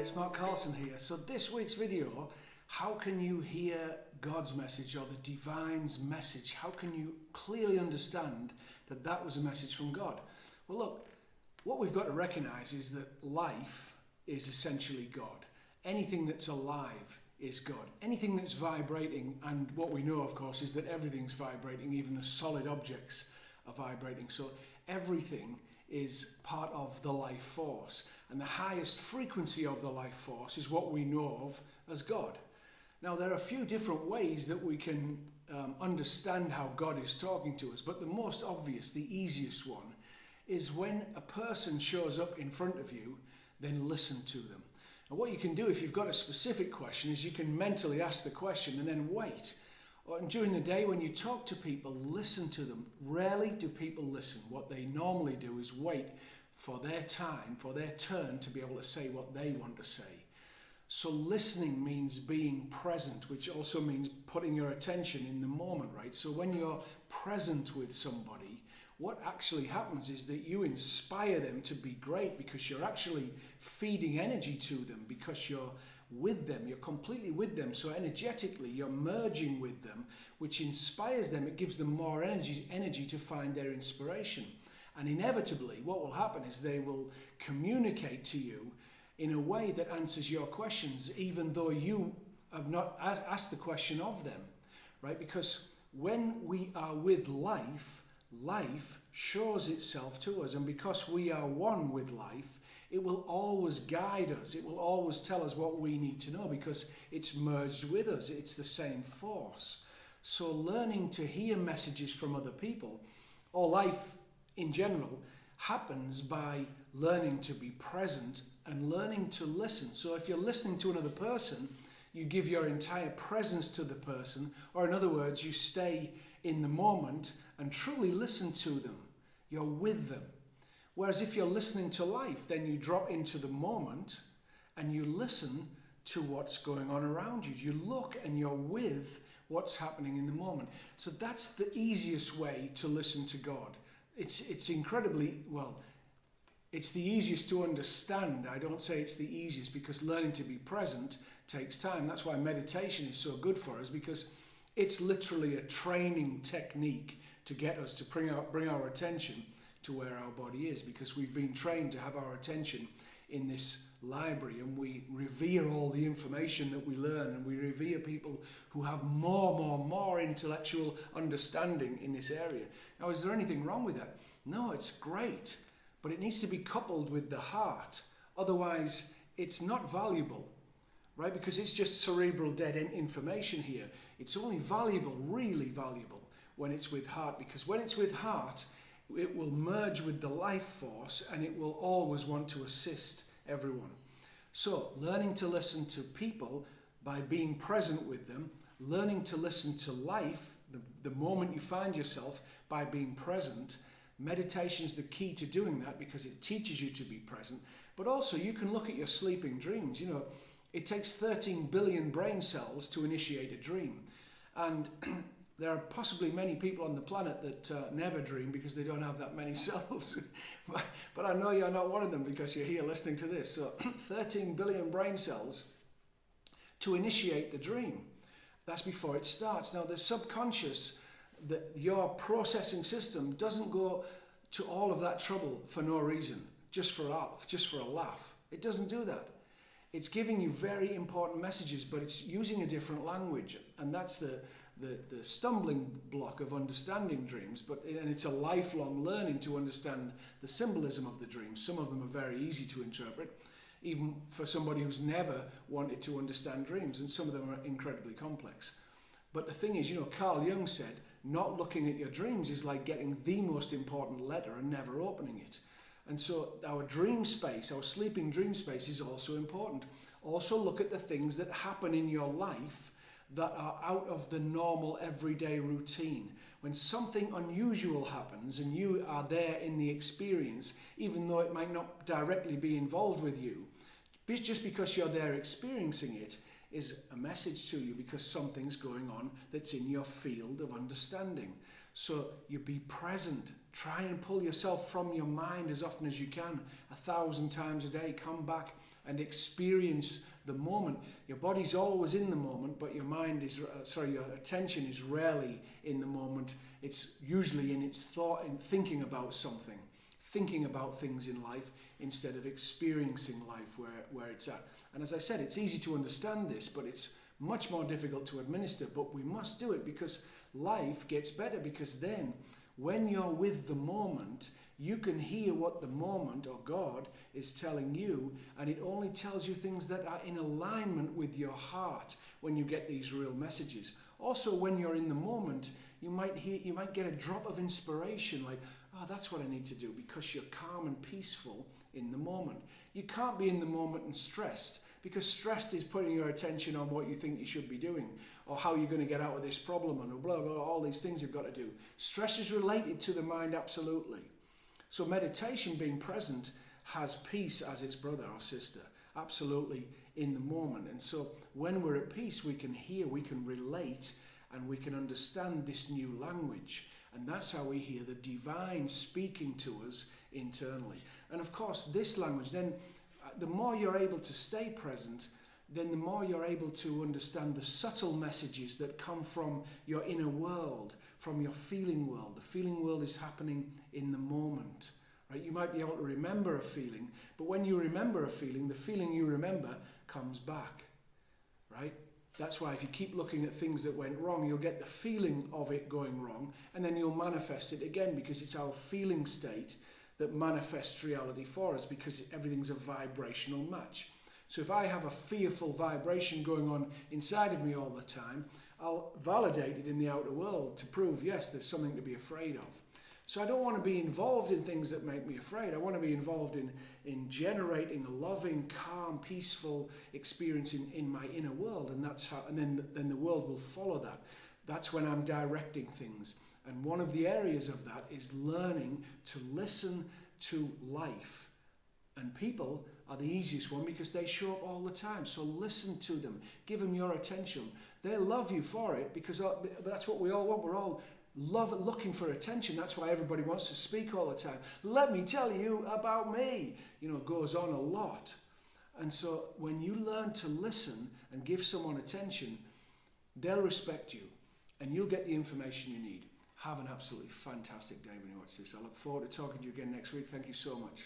it's Mark Carlson here. So this week's video, how can you hear God's message or the divine's message? How can you clearly understand that that was a message from God? Well, look, what we've got to recognize is that life is essentially God. Anything that's alive is God. Anything that's vibrating, and what we know, of course, is that everything's vibrating, even the solid objects are vibrating. So everything is part of the life force, and the highest frequency of the life force is what we know of as God. Now, there are a few different ways that we can understand how God is talking to us, but the most obvious, the easiest one, is when a person shows up in front of you, then listen to them. And what you can do if you've got a specific question is you can mentally ask the question and then wait. And during the day when you talk to people, listen to them. Rarely do people listen. What they normally do is wait for their time, for their turn to be able to say what they want to say. So listening means being present, which also means putting your attention in the moment, right? So when you're present with somebody, what actually happens is that you inspire them to be great because you're actually feeding energy to them, because you're with them, you're completely with them. So energetically, you're merging with them, which inspires them. It gives them more energy to find their inspiration. And inevitably, what will happen is they will communicate to you in a way that answers your questions, even though you have not asked the question of them, right? Because when we are with life, life shows itself to us, and because we are one with life, it will always guide us. It will always tell us what we need to know because it's merged with us. It's the same force. So learning to hear messages from other people, or life in general, happens by learning to be present and learning to listen. So if you're listening to another person, you give your entire presence to the person, or in other words, you stay in the moment and truly listen to them. You're with them. Whereas if you're listening to life, then you drop into the moment and you listen to what's going on around you. You look and you're with what's happening in the moment. So that's the easiest way to listen to God. It's incredibly, well, it's the easiest to understand. I don't say it's the easiest because learning to be present takes time. That's why meditation is so good for us, because it's literally a training technique to get us to bring our attention to where our body is, because we've been trained to have our attention in this library, and we revere all the information that we learn, and we revere people who have more intellectual understanding in this area. Now, is there anything wrong with that? No, it's great, but it needs to be coupled with the heart. Otherwise, it's not valuable, right? Because it's just cerebral dead information here. It's only valuable, really valuable, when it's with heart, because when it's with heart, it will merge with the life force and it will always want to assist everyone. So learning to listen to people by being present with them, learning to listen to life, the moment you find yourself, by being present. Meditation is the key to doing that because it teaches you to be present. But also you can look at your sleeping dreams. You know, it takes 13 billion brain cells to initiate a dream. And there are possibly many people on the planet that never dream because they don't have that many cells. But I know you're not one of them because you're here listening to this. So 13 billion brain cells to initiate the dream. That's before it starts. Now the subconscious, your processing system doesn't go to all of that trouble for no reason, just for a laugh. It doesn't do that. It's giving you very important messages, but it's using a different language, and that's the stumbling block of understanding dreams. And it's a lifelong learning to understand the symbolism of the dreams. Some of them are very easy to interpret, even for somebody who's never wanted to understand dreams, and some of them are incredibly complex. But the thing is, you know, Carl Jung said, not looking at your dreams is like getting the most important letter and never opening it. And so our dream space, our sleeping dream space, is also important. Also look at the things that happen in your life that are out of the normal everyday routine. When something unusual happens and you are there in the experience, even though it might not directly be involved with you, just because you're there experiencing it is a message to you, because something's going on that's in your field of understanding. So you be present. Try and pull yourself from your mind as often as you can, 1,000 times a day. Come back and experience the moment. Your body's always in the moment, but your mind is, your attention is rarely in the moment. It's usually in its thought and thinking about something, thinking about things in life instead of experiencing life where it's at. And as I said, it's easy to understand this, but it's much more difficult to administer. But we must do it because life gets better, because then when you're with the moment, you can hear what the moment or God is telling you, and it only tells you things that are in alignment with your heart when you get these real messages. Also, when you're in the moment, you might get a drop of inspiration, like, oh, that's what I need to do, because you're calm and peaceful in the moment. You can't be in the moment and stressed, because stressed is putting your attention on what you think you should be doing, or how you're going to get out of this problem, and blah, blah, all these things you've got to do. Stress is related to the mind, absolutely. So meditation, being present, has peace as its brother or sister, absolutely, in the moment. And so when we're at peace, we can hear, we can relate, and we can understand this new language. And that's how we hear the divine speaking to us internally. And of course, this language, then the more you're able to stay present, then the more you're able to understand the subtle messages that come from your inner world, from your feeling world. The feeling world is happening in the moment, right? You might be able to remember a feeling, but when you remember a feeling, the feeling you remember comes back, right? That's why if you keep looking at things that went wrong, you'll get the feeling of it going wrong, and then you'll manifest it again, because it's our feeling state that manifests reality for us, because everything's a vibrational match. So if I have a fearful vibration going on inside of me all the time, I'll validate it in the outer world to prove, yes, there's something to be afraid of. So I don't want to be involved in things that make me afraid. I want to be involved in generating a loving, calm, peaceful experience in my inner world, and that's how. And then the world will follow that. That's when I'm directing things. And one of the areas of that is learning to listen to life. And people are the easiest one, because they show up all the time. So listen to them. Give them your attention. They'll love you for it, because that's what we all want. We're all looking for attention. That's why everybody wants to speak all the time. Let me tell you about me. It goes on a lot. And so when you learn to listen and give someone attention, they'll respect you, and you'll get the information you need. Have an absolutely fantastic day when you watch this. I look forward to talking to you again next week. Thank you so much.